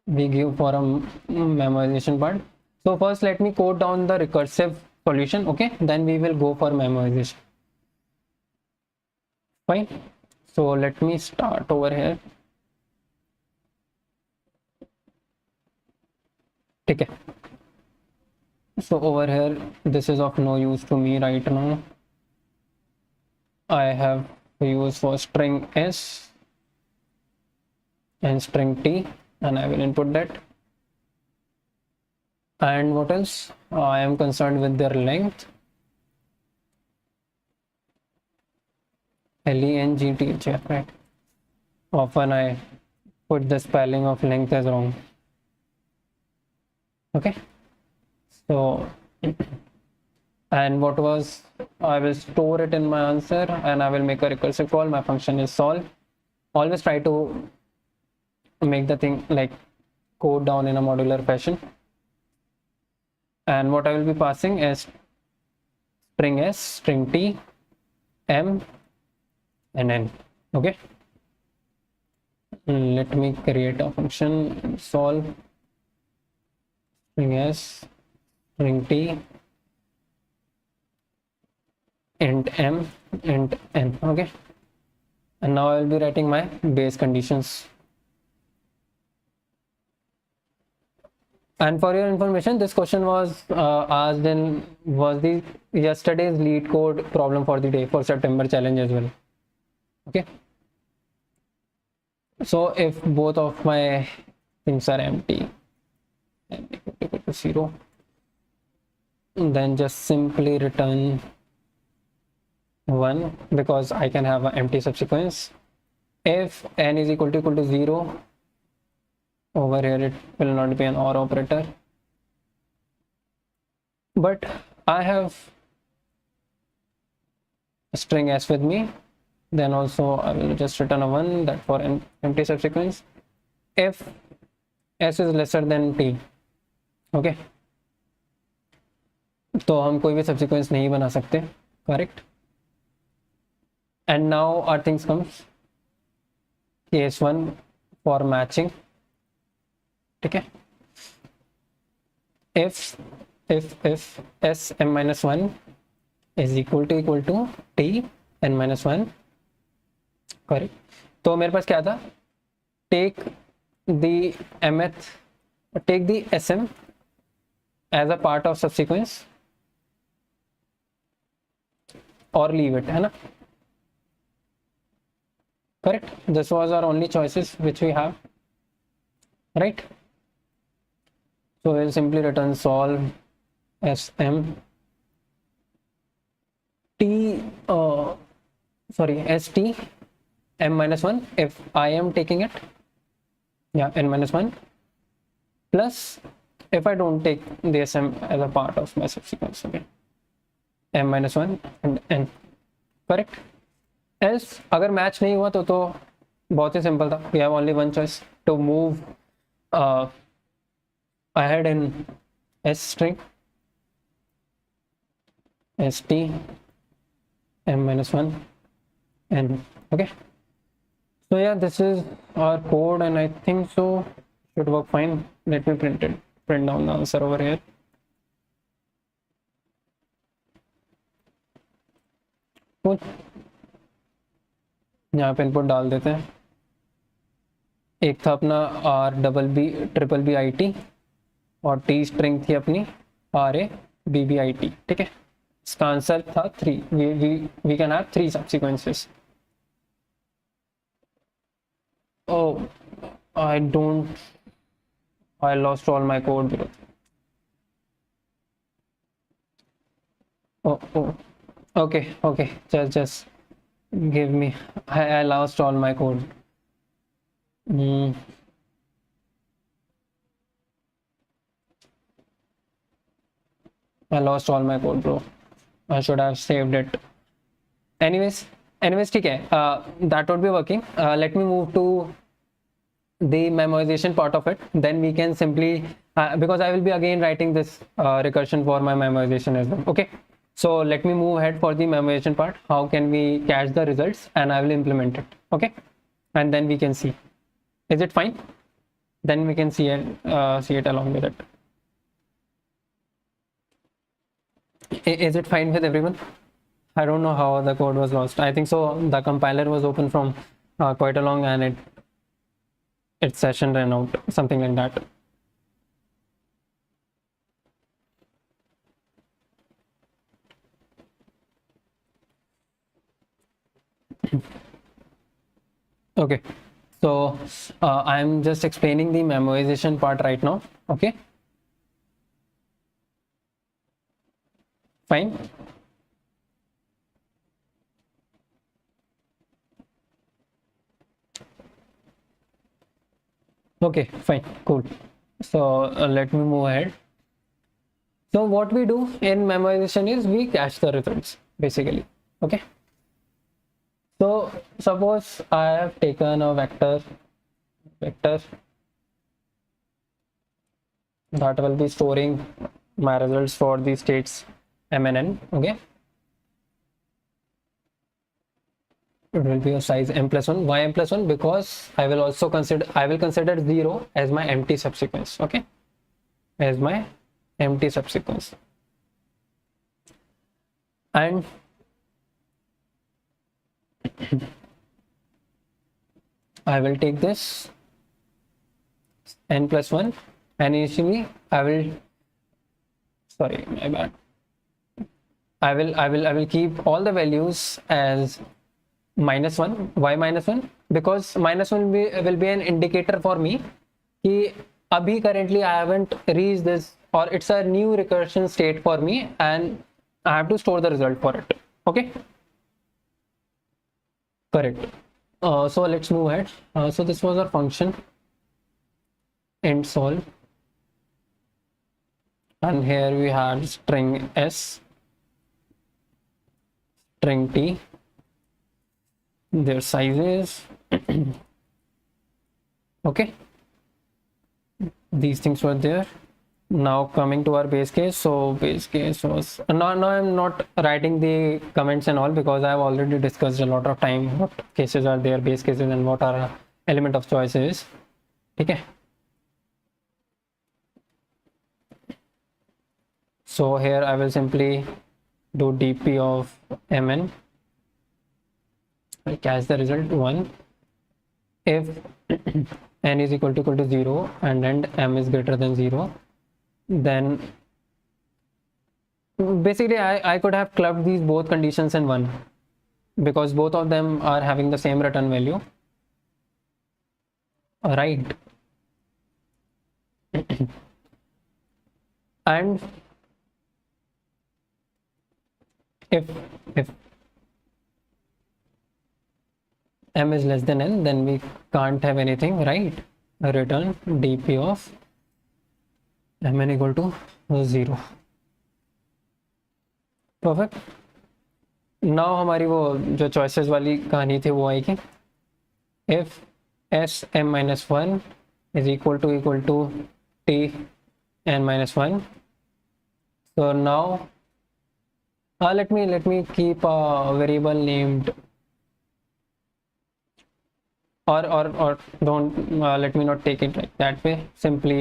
we give for a memoization part. So first let me code down the recursive solution. Okay, then we will go for memoization. Fine, so let me start over here. ठीक है, so over here this is of no use to me right now. I have use for string s and string t, and I will input that. And what else? I am concerned with their length. length, right? Often I put the spelling of length as wrong. Okay, so and what was, I will store it in my answer, and I will make a recursive call. My function is solve. Always try to make the thing like code down in a modular fashion. And what I will be passing is string s, string t, m, and n. Okay, let me create a function solve string s, string t, int m, int n. Okay, and now I will be writing my base conditions. And for your information, this question was asked in the yesterday's lead code problem for the day for September challenge as well. Okay, so if both of my things are empty and equal to 0, then just simply return 1, because I can have an empty subsequence. If n is equal to 0, over here it will not be an OR operator, but I have a string s with me, then also I will just return a 1, that for an empty subsequence. If s is lesser than t, okay, तो हम कोई भी subsequence नहीं बना सकते, correct? And now our things comes case 1 for matching. ठीक है, if s m minus 1 is equal to t n minus 1, correct. तो मेरे पास क्या था, take the sm as a part of subsequence or leave it, है ना, correct? This was our only choices which we have, right? So we'll simply return solve sm t st m minus 1 if I am taking it, yeah, n minus 1, plus if I don't take the sm as a part of my subsequence, okay, m minus 1 and n, correct? Else अगर match नहीं हुआ तो बहुत ही simple था, we have only one choice to move ahead in s string st m minus 1 n. Okay, so yeah, this is our code, and I think so should work fine. Let me print down the answer over here. Cool. यहाँ पे input डाल देते हैं. एक था अपना RBBIT और T string थी अपनी RABBIT. ठीक है, इसका आंसर था 3. We can have 3 subsequences. Oh, I don't. I lost all my code, bro. Oh. Okay. Just give me. I lost all my code. Hmm. I lost all my code, bro. I should have saved it. Anyways, ठीक है. That would be working. Let me move to the memorization part of it. Then we can simply, because I will be again writing this recursion for my memorization as well. Okay. So let me move ahead for the memorization part. How can we catch the results? And I will implement it. Okay. And then we can see. Is it fine? Then we can see it along with it. Is it fine with everyone? I don't know how the code was lost. I think so. The compiler was open from quite a long, and its session ran out, something like that. Okay, so I'm just explaining the memorization part right now. Okay, fine. Okay, fine, cool. So let me move ahead. So what we do in memorization is we cache the results, basically. Okay. So suppose I have taken a vector that will be storing my results for the states m and n. Okay. It will be of size m plus 1. Why m plus 1? Because I will consider 0 as my empty subsequence. Okay, as my empty subsequence. And I will take this n plus 1, and initially I will, sorry, my bad. I will keep all the values as -1. Why -1? Because -1 will be an indicator for me कि abhi currently I haven't reached this, or it's a new recursion state for me, and I have to store the result for it. Okay, correct. So let's move ahead. So this was our function int solve, and here we had string s, string t, their sizes. Okay, these things were there. Now coming to our base case. So base case was, now I'm not writing the comments and all, because I've already discussed a lot of time what cases are there, base cases, and what are element of choice is. Okay, so here I will simply do dp of mn. I catch the result 1 if n is equal to 0 and m is greater than 0. Then basically I could have clubbed these both conditions in one, because both of them are having the same return value, right? And if m is less than n, then we can't have anything, right? Return dp of mn equal to 0. Perfect. Now हमारी वो जो choices वाली कहानी थी वो आएगी. If S M minus one is equal to T N minus one. So now let me keep a variable named, or don't, let me not take it like that way. Simply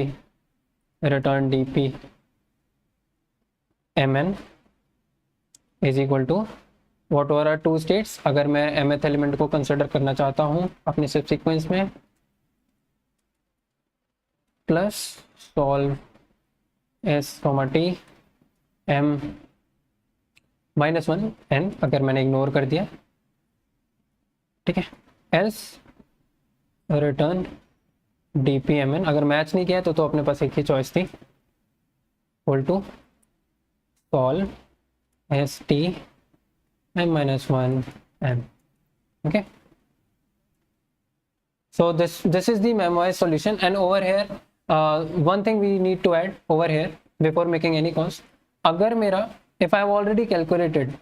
return dp mn is equal to what were our two states. अगर मैं mth element को consider करना चाहता हूँ अपने सब sequence में, plus solve s, t m -1 n अगर मैंने इग्नोर कर दिया, ठीक है, एल्स रिटर्न dpmn। अगर मैच नहीं किया तो अपने पास एक ही चॉइस थी, equal to solve st m-1 n। okay, so this is the memoized solution, and over here one thing we need to add over here before making any cost, अगर मेरा if I have already calculated,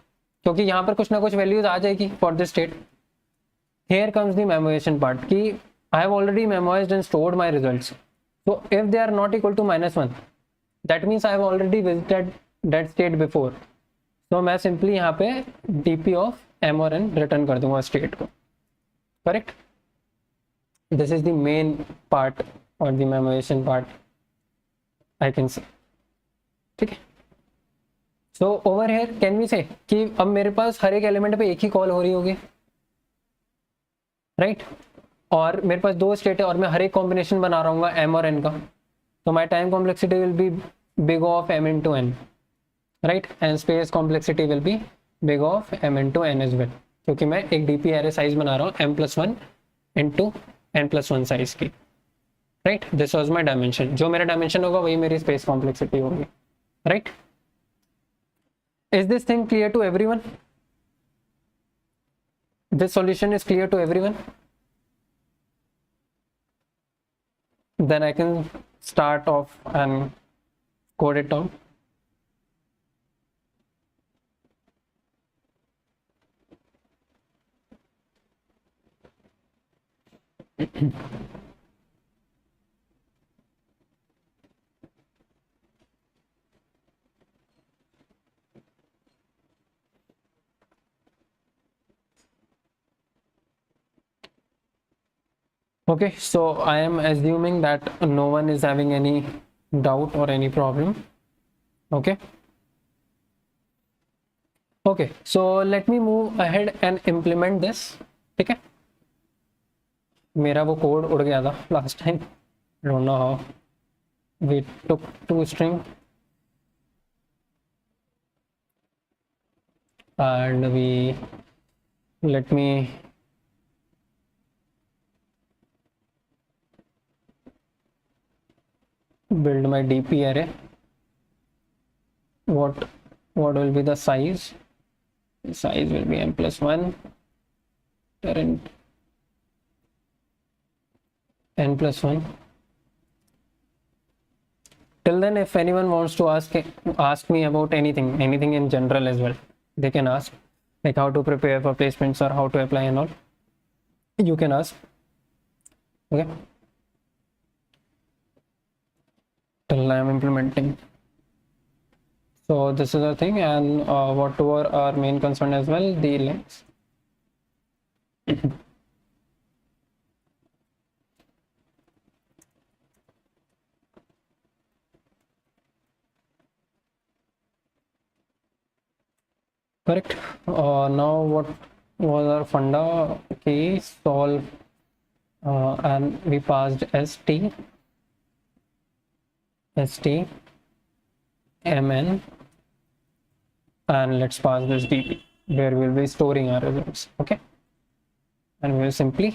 क्योंकि यहाँ पर कुछ ना कुछ values आ जाएगी for this state, here comes the memoization part कि I have already memoized and stored my results, so if they are not equal to -1, that means I have already visited that state before, so मैं simply यहाँ पे dp of m और n return कर दूंगा state को, correct? This is the main part or the memoization part I can say, ठीक है। So over here can we say कि अब मेरे पास हर एक एलिमेंट पे एक ही कॉल हो रही होगी, राइट? और मेरे पास 2 स्टेट है और मैं हर एक कॉम्बिनेशन बना रहा हूँ m और n का, तो my time complexity will be big of m into n, right? And space complexity will be big of m into n as well, क्योंकि मैं एक डीपी एरे साइज बना रहा हूँ m+1 into n+1 साइज की, right? This was my dimension, जो मेरा dimension होगा वही मेरी स्पेस कॉम्प्लेक्सिटी होगी, right? Is this thing clear to everyone? This solution is clear to everyone? Then I can start off and code it down. Okay, so I am assuming that no one is having any doubt or any problem. Okay. Okay, so let me move ahead and implement this. ठीक है, मेरा वो code उड़ गया था last time. I don't know how. We took 2 string and we let me build my dp array. What will be the size? The size will be m+1 current n+1. Till then, if anyone wants to ask me about anything in general as well, they can ask, like how to prepare for placements or how to apply and all. You can ask. Okay, till I am implementing. So this is the thing, and whatever our main concern as well, the links. Correct. Now what was our funda? Okay, solve and we passed st mn, and let's pass this dp where we'll be storing our results. Okay, and we'll simply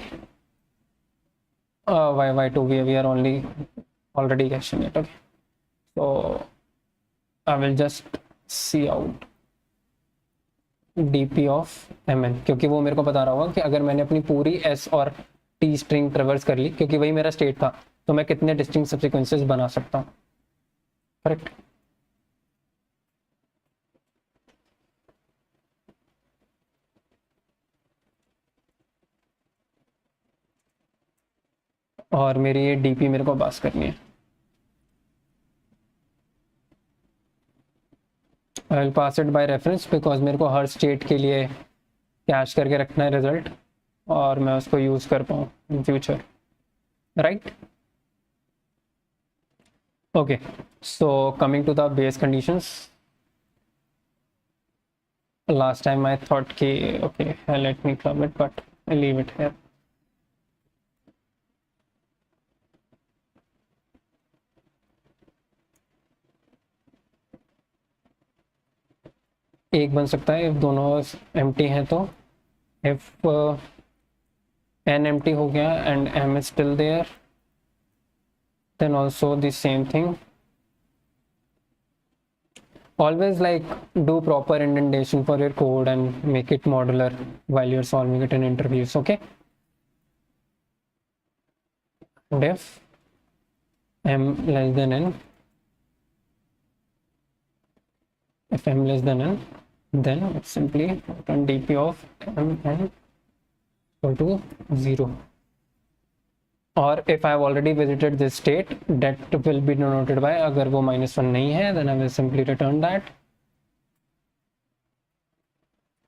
y2 we are already caching it. Okay, so I will just see out dp of mn, क्योंकि वो मेरे को बता रहा होगा कि अगर मैंने अपनी पूरी s और t स्ट्रिंग ट्रेवर्स कर ली, क्योंकि वही मेरा स्टेट था, तो मैं कितने डिस्टिंक्ट सबसीक्वेंसेस बना सकता हूँ, करेक्ट? और मेरी ये डीपी मेरे को पास करनी है। I will pass it by reference because मेरे को हर स्टेट के लिए कैश करके रखना है रिजल्ट, और मैं उसको यूज कर पाऊँ in future, right? Okay, so coming to the base conditions, last time I thought okay, let me club it, but I'll leave it here. एक बन सकता है if दोनों empty हैं तो. if n empty हो गया and m is still there, then also the same thing. Always like do proper indentation for your code and make it modular while you're solving it in interviews. Okay. And if m less than n, if m less than n, then it's simply return dp of m n equal to 0. Or if I have already visited this state, that will be denoted by, अगर वो -1 नहीं है, then I will simply return that.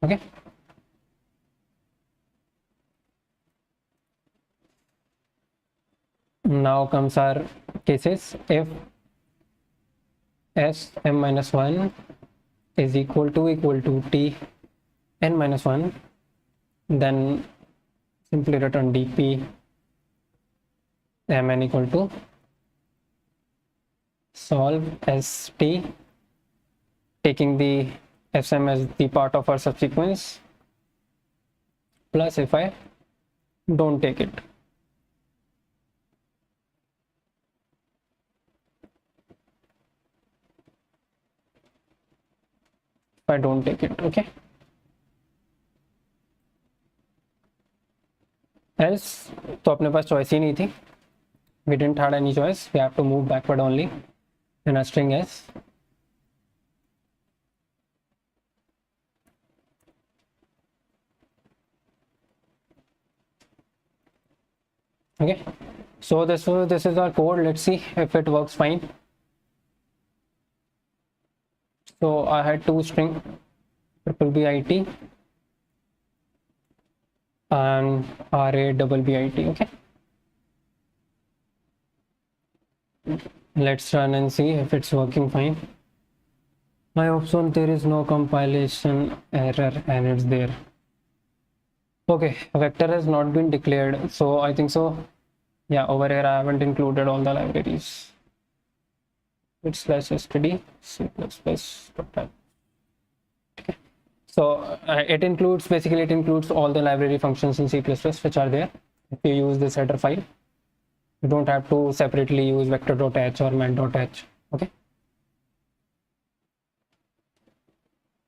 Okay. Now comes our cases. If s m minus 1 is equal to t n minus 1, then simply return dp mn equal to solve st, taking the sm as the part of our subsequence, plus if I don't take it. If I don't take it, okay. Else तो अपने पास choice ही नहीं थी. We didn't have any choice. We have to move backward only in a string s. Okay, so this is our code. Let's see if it works fine. So I had two string BBIT and RABBIT. Okay, let's run and see if it's working fine. I hope so. There is no compilation error and it's there. Okay, vector has not been declared, so I think so. Yeah, over here I haven't included all the libraries. It's /std c++. Okay, so it includes all the library functions in C++ which are there. If you use this header file, you don't have to separately use vector.h or mat.h. Okay,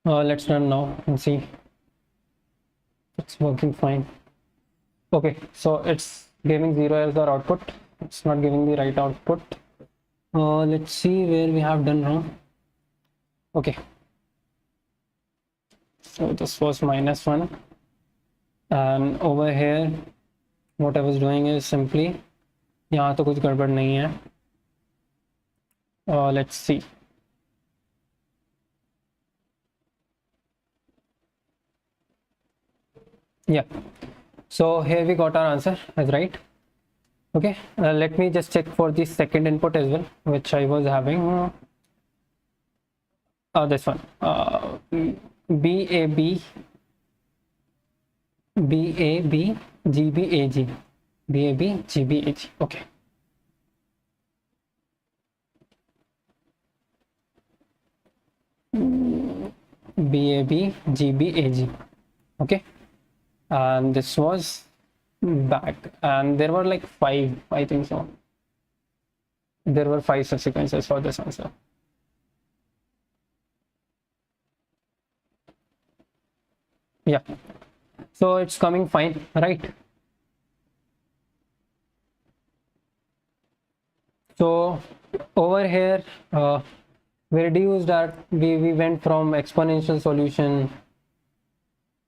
let's run now and see. It's working fine. Okay, so it's giving 0 as our output. It's not giving the right output. Let's see where we have done wrong. Okay, so this was -1, and over here what I was doing is simply, यहाँ तो कुछ गड़बड़ नहीं है. Let's see. Yeah, so here we got our answer as right. Okay, let me just check for the second input as well, which I was having. This one, BAB GBAG, BAB GBAG. Okay, BAB GBAG. Okay, and this was back, and there were like 5, I think so. There were 5 subsequences for this answer. Yeah, so it's coming fine, right? So over here we reduced that, we went from exponential solution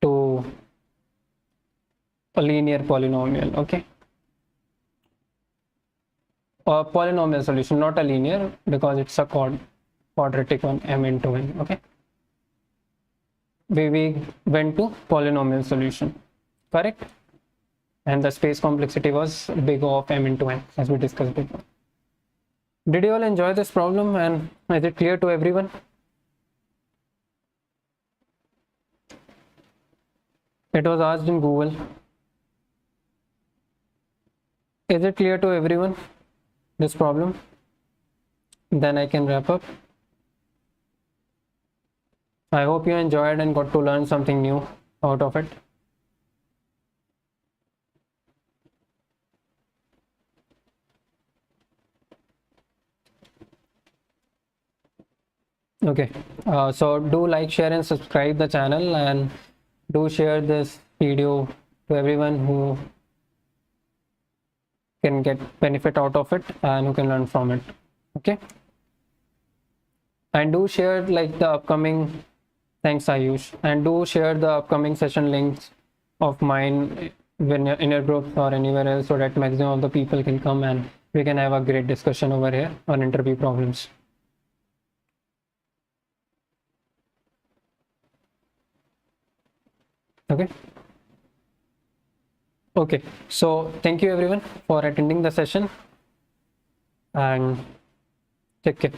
to a linear polynomial. Okay, a polynomial solution, not a linear, because it's a quadratic one, m into n. Okay, we went to polynomial solution, correct? And the space complexity was big O of m into n, as we discussed before. Did you all enjoy this problem, and is it clear to everyone? It was asked in Google. Is it clear to everyone, this problem? Then I can wrap up. I hope you enjoyed and got to learn something new out of it. Okay, so do like, share, and subscribe the channel, and do share this video to everyone who can get benefit out of it and who can learn from it. Okay, and do share like the upcoming, thanks Ayush, and do share the upcoming session links of mine when you're in your groups or anywhere else, so that maximum of the people can come and we can have a great discussion over here on interview problems. Okay, so thank you everyone for attending the session, and take care.